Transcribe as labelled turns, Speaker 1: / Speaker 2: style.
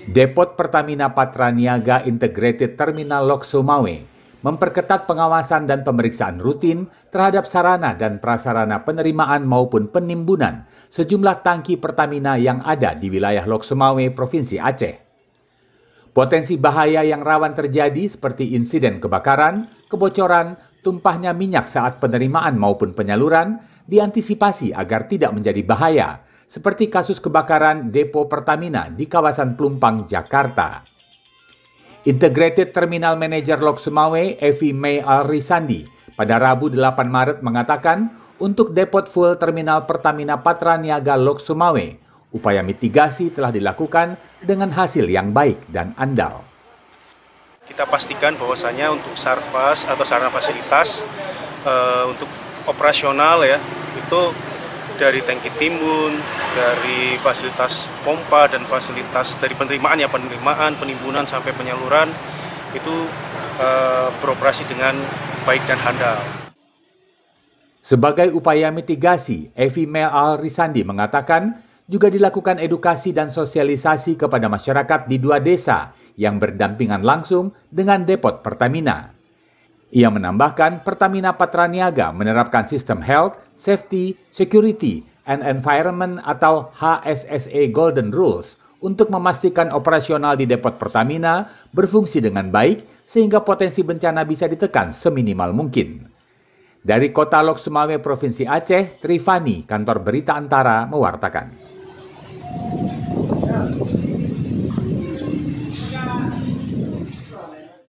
Speaker 1: Depot Pertamina Patraniaga Integrated Terminal Lok Sumawe memperketat pengawasan dan pemeriksaan rutin terhadap sarana dan prasarana penerimaan maupun penimbunan sejumlah tangki Pertamina yang ada di wilayah Lok Sumawe, Provinsi Aceh. Potensi bahaya yang rawan terjadi seperti insiden kebakaran, kebocoran, tumpahnya minyak saat penerimaan maupun penyaluran diantisipasi agar tidak menjadi bahaya, seperti kasus kebakaran depo Pertamina di kawasan Pelumpang, Jakarta. Integrated Terminal Manager Lok Sumawe, Evi May Al-Risandi, pada Rabu 8 Maret mengatakan, untuk depot full Terminal Pertamina Patraniaga Lok Sumawe, upaya mitigasi telah dilakukan dengan hasil yang baik dan andal.
Speaker 2: Kita pastikan bahwasanya untuk sarfas atau sarana fasilitas untuk operasional ya, itu dari tangki timbun, dari fasilitas pompa dan fasilitas dari penerimaan ya, penimbunan sampai penyaluran itu beroperasi dengan baik dan handal.
Speaker 1: Sebagai upaya mitigasi, Evi Mel Al-Risandi mengatakan juga dilakukan edukasi dan sosialisasi kepada masyarakat di 2 desa yang berdampingan langsung dengan depot Pertamina. Ia menambahkan Pertamina Patraniaga menerapkan sistem Health, Safety, Security, and Environment atau HSSE Golden Rules untuk memastikan operasional di depot Pertamina berfungsi dengan baik sehingga potensi bencana bisa ditekan seminimal mungkin. Dari Kota Lok Sumawe, Provinsi Aceh, Trifani, Kantor Berita Antara, mewartakan.